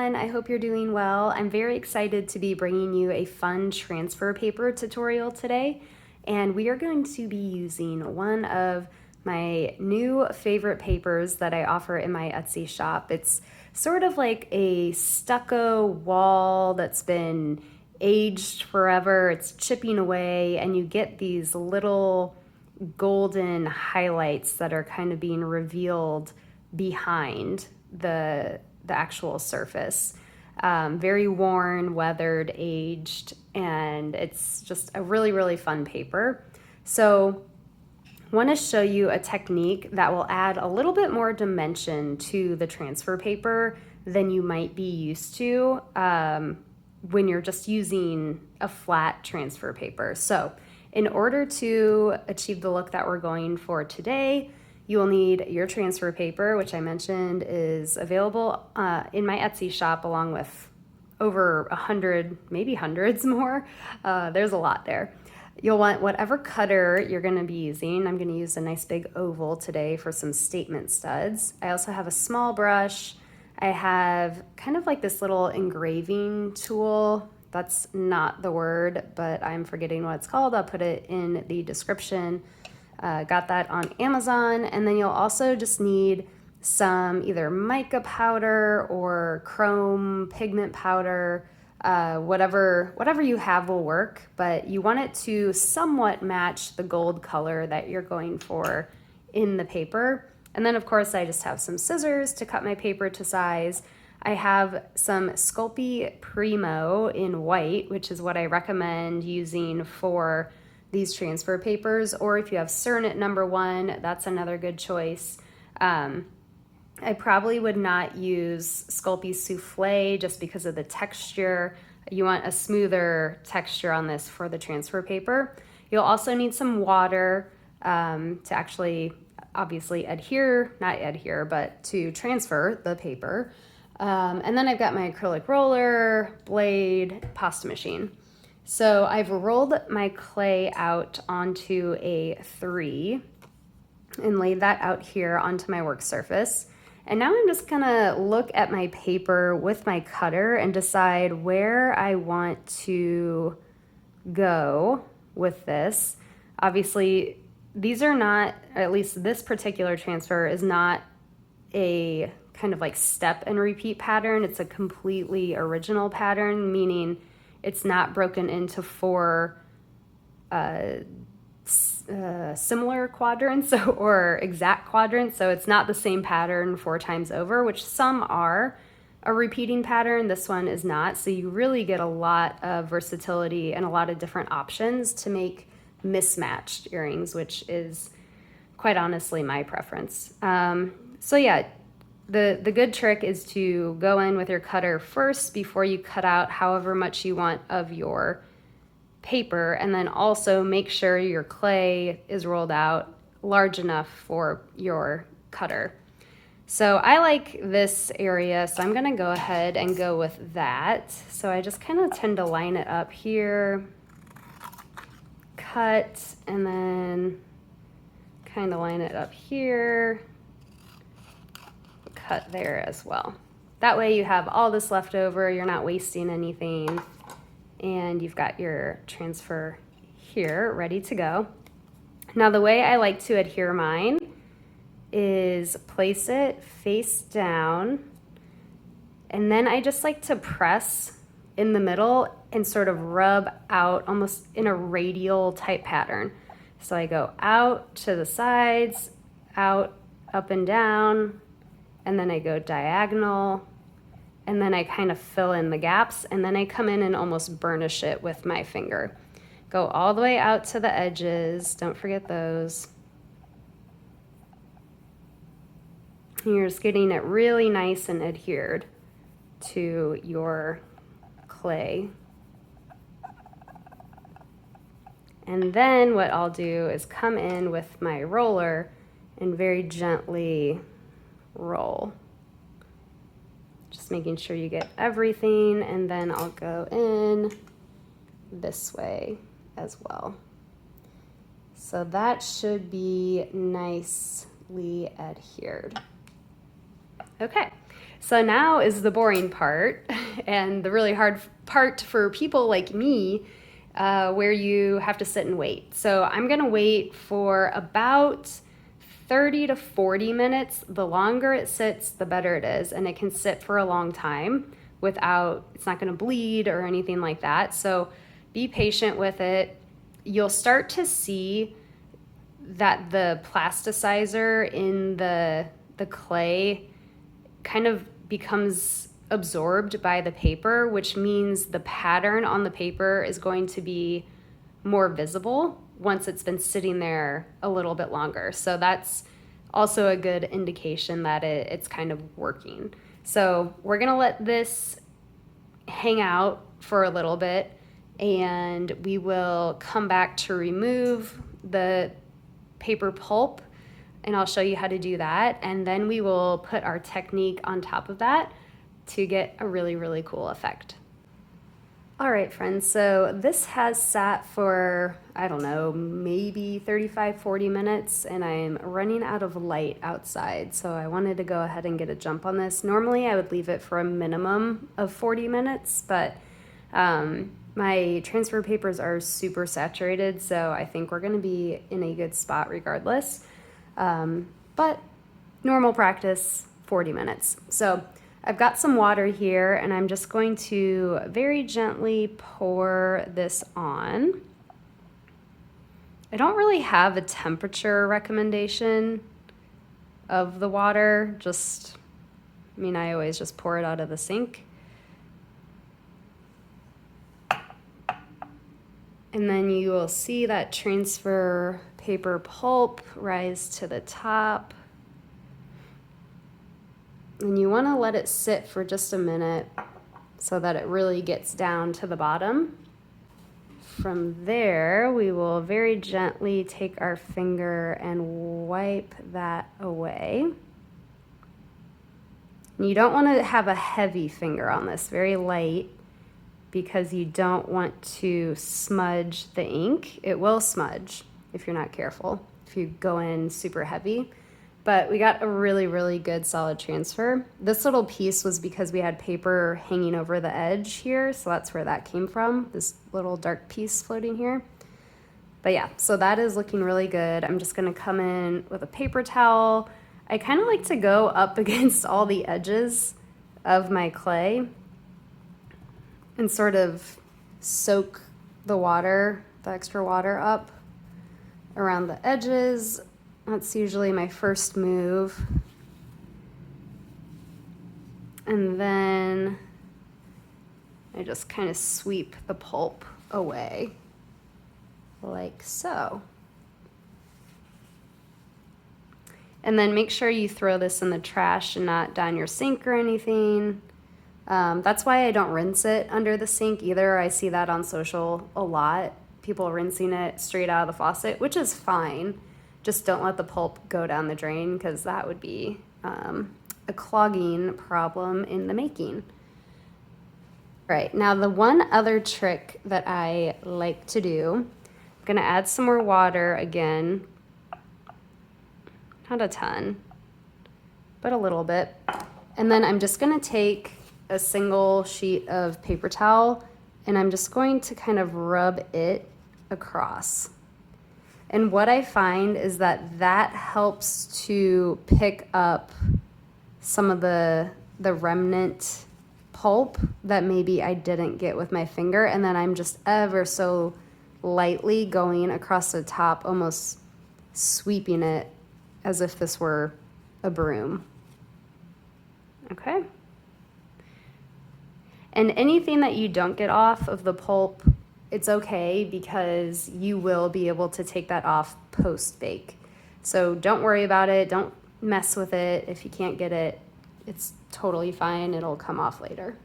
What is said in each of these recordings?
everyone, I hope you're doing well. I'm very excited to be bringing you a fun transfer paper tutorial today, and we are going to be using one of my new favorite papers that I offer in my Etsy shop. It's sort of like a stucco wall that's been aged forever. It's chipping away, and you get these little golden highlights that are kind of being revealed behind the actual surface. Very worn, weathered, aged, and it's just a really, really fun paper. So I want to show you a technique that will add a little bit more dimension to the transfer paper than you might be used to when you're just using a flat transfer paper. So in order to achieve the look that we're going for today, you will need your transfer paper, which I mentioned is available in my Etsy shop, along with over 100, maybe hundreds more. There's a lot there. You'll want whatever cutter you're gonna be using. I'm gonna use a nice big oval today for some statement studs. I also have a small brush. I have kind of like this little engraving tool. That's not the word, but I'm forgetting what it's called. I'll put it in the description. Got that on Amazon. And then you'll also just need some either mica powder or chrome pigment powder. Whatever you have will work, but you want it to somewhat match the gold color that you're going for in the paper. And then of course I just have some scissors to cut my paper to size. I have some Sculpey Primo in white, which is what I recommend using for these transfer papers, or if you have Cernit #1, that's another good choice. I probably would not use Sculpey Soufflé just because of the texture. You want a smoother texture on this for the transfer paper. You'll also need some water to actually obviously but to transfer the paper. And then I've got my acrylic roller, blade, pasta machine. So I've rolled my clay out onto a 3 and laid that out here onto my work surface. And now I'm just gonna look at my paper with my cutter and decide where I want to go with this. Obviously, these are not, at least this particular transfer is not a kind of like step and repeat pattern. It's a completely original pattern, meaning it's not broken into 4 similar quadrants or exact quadrants. So it's not the same pattern 4 times over, which some are a repeating pattern. This one is not. So you really get a lot of versatility and a lot of different options to make mismatched earrings, which is quite honestly my preference. So yeah, the good trick is to go in with your cutter first before you cut out however much you want of your paper, and then also make sure your clay is rolled out large enough for your cutter. So I like this area, so I'm gonna go ahead and go with that. So I just kind of tend to line it up here, cut, and then kind of line it up here, cut there as well. That way you have all this left over, you're not wasting anything, and you've got your transfer here ready to go. Now the way I like to adhere mine is place it face down, and then I just like to press in the middle and sort of rub out almost in a radial type pattern. So I go out to the sides, out, up and down, and then I go diagonal, and then I kind of fill in the gaps, and then I come in and almost burnish it with my finger. Go all the way out to the edges, don't forget those. And you're just getting it really nice and adhered to your clay. And then what I'll do is come in with my roller and very gently roll. Just making sure you get everything, and then I'll go in this way as well. So that should be nicely adhered. Okay, So now is the boring part and the really hard part for people like me, where you have to sit and wait. So I'm gonna wait for about 30 to 40 minutes. The longer it sits, the better it is, and it can sit for a long time without, it's not gonna bleed or anything like that. So be patient with it. You'll start to see that the plasticizer in the clay kind of becomes absorbed by the paper, which means the pattern on the paper is going to be more visible once it's been sitting there a little bit longer. So that's also a good indication that it's kind of working. So we're gonna let this hang out for a little bit, and we will come back to remove the paper pulp, and I'll show you how to do that. And then we will put our technique on top of that to get a really, really cool effect. All right, friends, so this has sat for, I don't know, maybe 35, 40 minutes, and I'm running out of light outside, so I wanted to go ahead and get a jump on this. Normally, I would leave it for a minimum of 40 minutes, but my transfer papers are super saturated, so I think we're gonna be in a good spot regardless. But normal practice, 40 minutes. So I've got some water here, and I'm just going to very gently pour this on. I don't really have a temperature recommendation of the water, I always just pour it out of the sink. And then you will see that transfer paper pulp rise to the top. And you want to let it sit for just a minute so that it really gets down to the bottom. From there, we will very gently take our finger and wipe that away. And you don't want to have a heavy finger on this, very light, because you don't want to smudge the ink. It will smudge if you're not careful, if you go in super heavy. But we got a really, really good solid transfer. This little piece was because we had paper hanging over the edge here, so that's where that came from, this little dark piece floating here. But yeah, so that is looking really good. I'm just gonna come in with a paper towel. I kind of like to go up against all the edges of my clay and sort of soak the water, the extra water up around the edges. That's usually my first move. And then I just kind of sweep the pulp away like so. And then make sure you throw this in the trash and not down your sink or anything. That's why I don't rinse it under the sink either. I see that on social a lot. People rinsing it straight out of the faucet, which is fine. Just don't let the pulp go down the drain, because that would be a clogging problem in the making. All right, now the one other trick that I like to do, I'm gonna add some more water again. Not a ton, but a little bit. And then I'm just gonna take a single sheet of paper towel, and I'm just going to kind of rub it across. And what I find is that that helps to pick up some of the remnant pulp that maybe I didn't get with my finger, and then I'm just ever so lightly going across the top, almost sweeping it as if this were a broom. Okay? And anything that you don't get off of the pulp, it's okay, because you will be able to take that off post-bake. So don't worry about it. Don't mess with it. If you can't get it, it's totally fine. It'll come off later.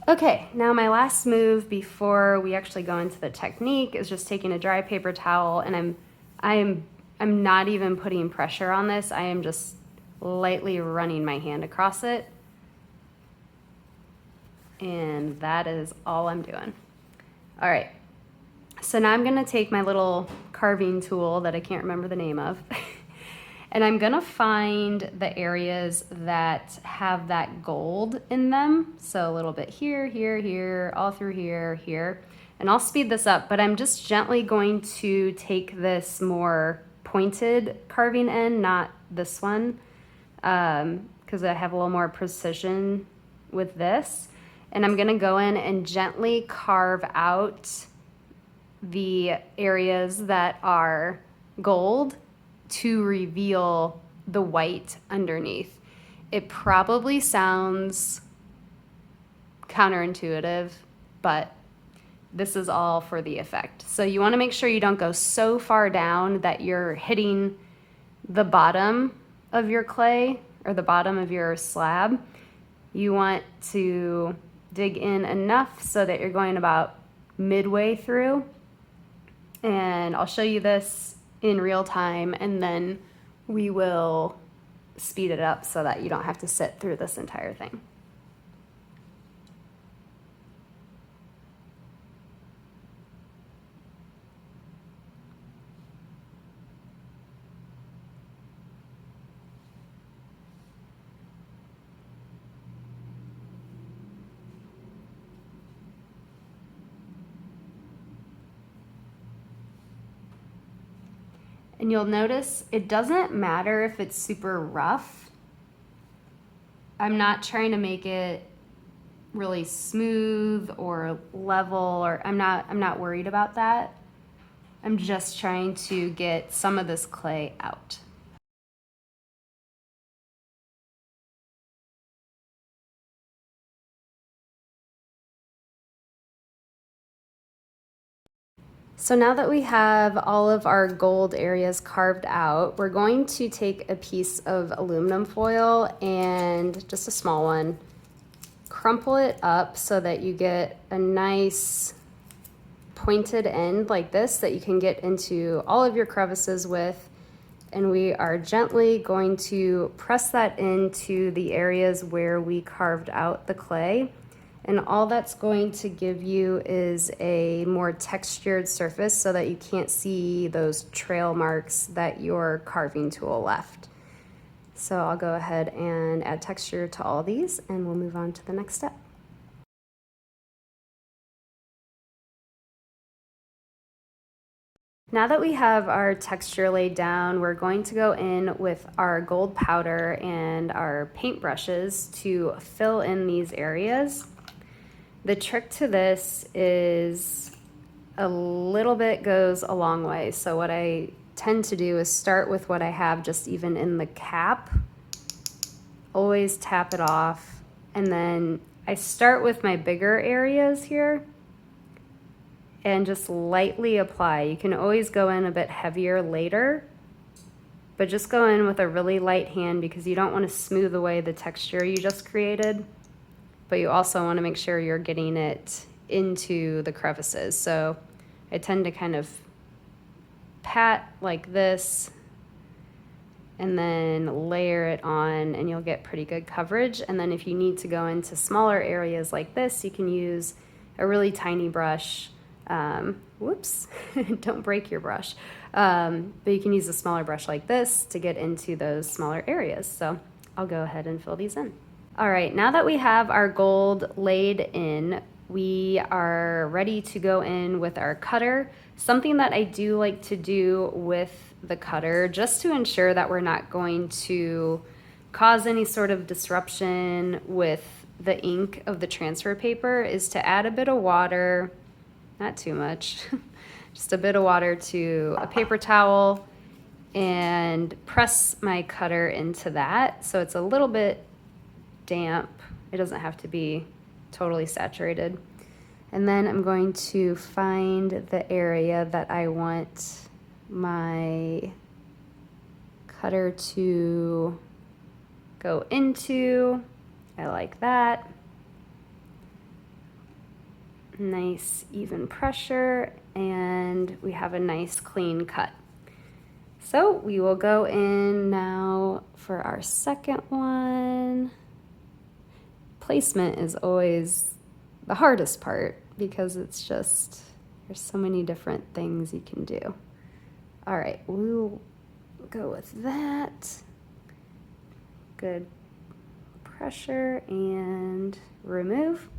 Okay, now my last move before we actually go into the technique is just taking a dry paper towel, and I'm not even putting pressure on this. I am just lightly running my hand across it. And that is all I'm doing. All right, so now I'm gonna take my little carving tool that I can't remember the name of, And I'm gonna find the areas that have that gold in them. So a little bit here, here, here, all through here, here. And I'll speed this up, but I'm just gently going to take this more pointed carving end, not this one, because I have a little more precision with this. And I'm gonna go in and gently carve out the areas that are gold to reveal the white underneath. It probably sounds counterintuitive, but this is all for the effect. So you want to make sure you don't go so far down that you're hitting the bottom of your clay or the bottom of your slab. You want to dig in enough so that you're going about midway through. And I'll show you this in real time, and then we will speed it up so that you don't have to sit through this entire thing. And you'll notice it doesn't matter if it's super rough. I'm not trying to make it really smooth or level, or I'm not worried about that. I'm just trying to get some of this clay out. So now that we have all of our gold areas carved out, we're going to take a piece of aluminum foil, and just a small one, crumple it up so that you get a nice pointed end like this that you can get into all of your crevices with. And we are gently going to press that into the areas where we carved out the clay. And all that's going to give you is a more textured surface so that you can't see those trail marks that your carving tool left. So I'll go ahead and add texture to all these, and we'll move on to the next step. Now that we have our texture laid down, we're going to go in with our gold powder and our paint brushes to fill in these areas. The trick to this is a little bit goes a long way. So what I tend to do is start with what I have just even in the cap. Always tap it off. And then I start with my bigger areas here and just lightly apply. You can always go in a bit heavier later, but just go in with a really light hand because you don't want to smooth away the texture you just created. But you also want to make sure you're getting it into the crevices. So I tend to kind of pat like this and then layer it on, and you'll get pretty good coverage. And then if you need to go into smaller areas like this, you can use a really tiny brush. Whoops, don't break your brush. But you can use a smaller brush like this to get into those smaller areas. So I'll go ahead and fill these in. All right, now that we have our gold laid in, we are ready to go in with our cutter. Something that I do like to do with the cutter, just to ensure that we're not going to cause any sort of disruption with the ink of the transfer paper, is to add a bit of water, not too much, just a bit of water to a paper towel and press my cutter into that. So it's a little bit damp. It doesn't have to be totally saturated. And then I'm going to find the area that I want my cutter to go into. I like that. Nice even pressure, and we have a nice clean cut. So we will go in now for our second one. Placement is always the hardest part because it's just, there's so many different things you can do. All right, we'll go with that. Good pressure and remove.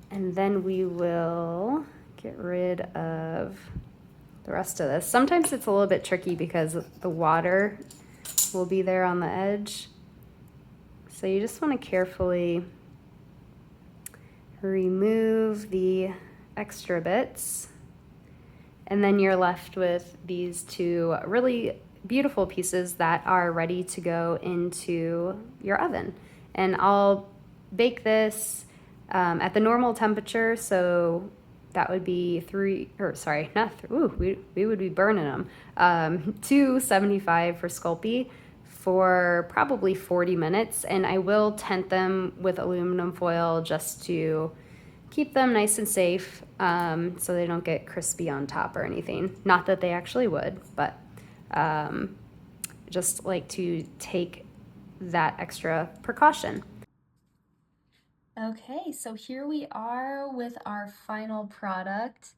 And then we will get rid of the rest of this. Sometimes it's a little bit tricky because the water will be there on the edge. So you just want to carefully remove the extra bits. And then you're left with these two really beautiful pieces that are ready to go into your oven. And I'll bake this at the normal temperature, so that would be we would be burning them. 275 for Sculpey for probably 40 minutes, and I will tent them with aluminum foil just to keep them nice and safe, so they don't get crispy on top or anything. Not that they actually would, but just like to take that extra precaution. Okay, so here we are with our final product.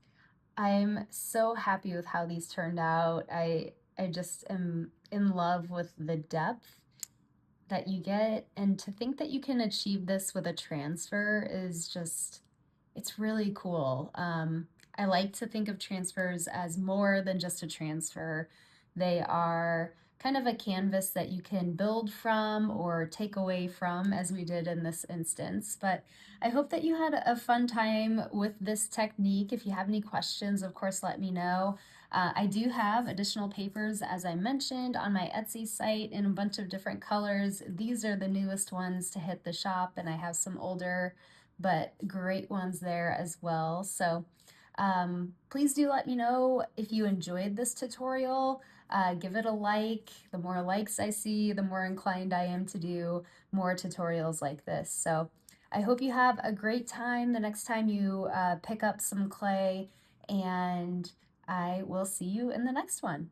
I'm so happy with how these turned out. I just am in love with the depth that you get, and to think that you can achieve this with a transfer is just, it's really cool. I like to think of transfers as more than just a transfer. They are kind of a canvas that you can build from or take away from, as we did in this instance. But I hope that you had a fun time with this technique. If you have any questions, of course, let me know. I do have additional papers, as I mentioned, on my Etsy site in a bunch of different colors. These are the newest ones to hit the shop, and I have some older but great ones there as well. So please do let me know if you enjoyed this tutorial. Give it a like. The more likes I see, the more inclined I am to do more tutorials like this. So I hope you have a great time the next time you pick up some clay, and I will see you in the next one.